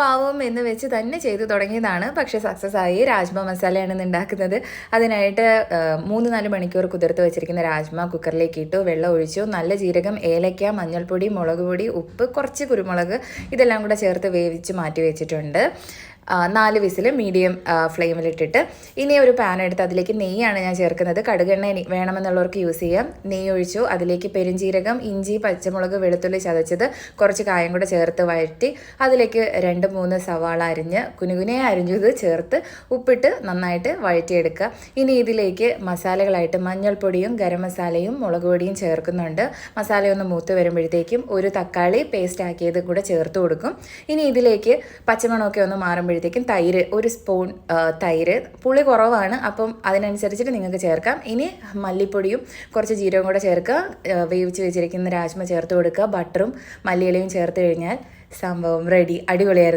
പാവം എന്ന് വെച്ച് തന്നെ ചെയ്തു തുടങ്ങിയതാണ്. പക്ഷേ സക്സസ് ആയി. രാജ്മ മസാലയാണ് ഇന്ന് ഉണ്ടാക്കുന്നത്. അതിനായിട്ട് 3-4 മണിക്കൂർ കുതിർത്ത് വെച്ചിരിക്കുന്ന രാജ്മ കുക്കറിലേക്ക് ഇട്ടു. വെള്ളം ഒഴിച്ചു. നല്ല ജീരകം, ഏലക്ക, മഞ്ഞൾപ്പൊടി, മുളക് പൊടി, ഉപ്പ്, കുറച്ച് കുരുമുളക് ഇതെല്ലാം കൂടെ ചേർത്ത് വേവിച്ച് മാറ്റി വെച്ചിട്ടുണ്ട്. 4 വിസിൽ മീഡിയം ഫ്ലെയിമിലിട്ടിട്ട് ഇനി ഒരു പാൻ എടുത്ത് അതിലേക്ക് നെയ്യാണ് ഞാൻ ചേർക്കുന്നത്. കടുകെണ്ണ വേണമെന്നുള്ളവർക്ക് യൂസ് ചെയ്യാം. നെയ്യ് ഒഴിച്ചു. അതിലേക്ക് പെരുംജീരകം, ഇഞ്ചി, പച്ചമുളക്, വെളുത്തുള്ളി ചതച്ചത്, കുറച്ച് കായം കൂടെ ചേർത്ത് വഴറ്റി അതിലേക്ക് 2-3 സവാള അരിഞ്ഞ് കുനുകുനെ അരിഞ്ഞത് ചേർത്ത് ഉപ്പിട്ട് നന്നായിട്ട് വഴറ്റിയെടുക്കുക. ഇനി ഇതിലേക്ക് മസാലകളായിട്ട് മഞ്ഞൾപ്പൊടിയും ഗരം മസാലയും മുളക് പൊടിയും ചേർക്കുന്നുണ്ട്. മസാലയൊന്ന് മൂത്ത് വരുമ്പോഴത്തേക്കും ഒരു തക്കാളി പേസ്റ്റ് ആക്കിയത് കൂടെ ചേർത്ത് കൊടുക്കും. ഇനി ഇതിലേക്ക് പച്ചമണമൊക്കെ ഒന്ന് മാറുമ്പോഴത്തേക്കും തൈര്, 1 സ്പൂൺ തൈര്, പുളി കുറവാണ് അപ്പം അതിനനുസരിച്ചിട്ട് നിങ്ങൾക്ക് ചേർക്കാം. ഇനി മല്ലിപ്പൊടിയും കുറച്ച് ജീരകം കൂടെ ചേർക്കുക. വേവിച്ച് വെച്ചിരിക്കുന്ന രാജ്മ ചേർത്ത് കൊടുക്കുക. ബട്ടറും മല്ലിയിലയും ചേർത്ത് കഴിഞ്ഞാൽ സംഭവം റെഡി. അടിപൊളിയായിരുന്നു.